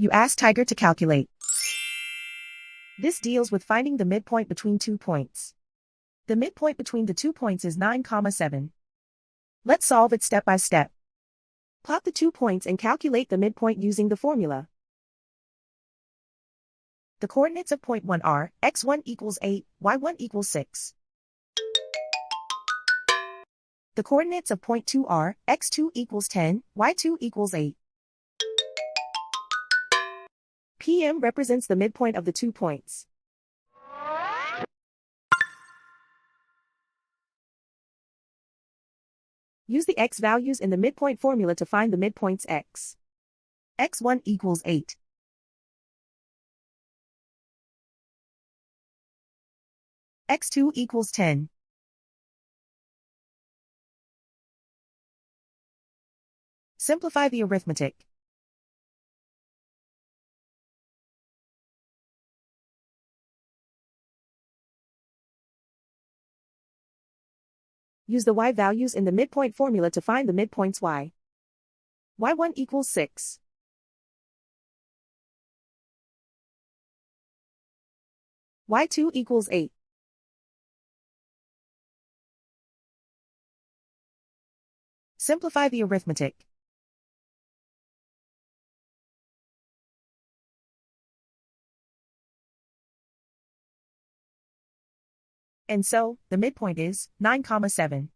You ask Tiger to calculate. This deals with finding the midpoint between 2 points. The midpoint between the 2 points is 9, 7. Let's solve it step by step. Plot the 2 points and calculate the midpoint using the formula. The coordinates of point 1 are x1 equals 8, y1 equals 6. The coordinates of point 2 are x2 equals 10, y2 equals 8. PM represents the midpoint of the 2 points. Use the x values in the midpoint formula to find the midpoints x. x1 equals 8. x2 equals 10. Simplify the arithmetic. Use the y values in the midpoint formula to find the midpoints y. y1 equals 6. y2 equals 8. Simplify the arithmetic. And so, the midpoint is 9, 7.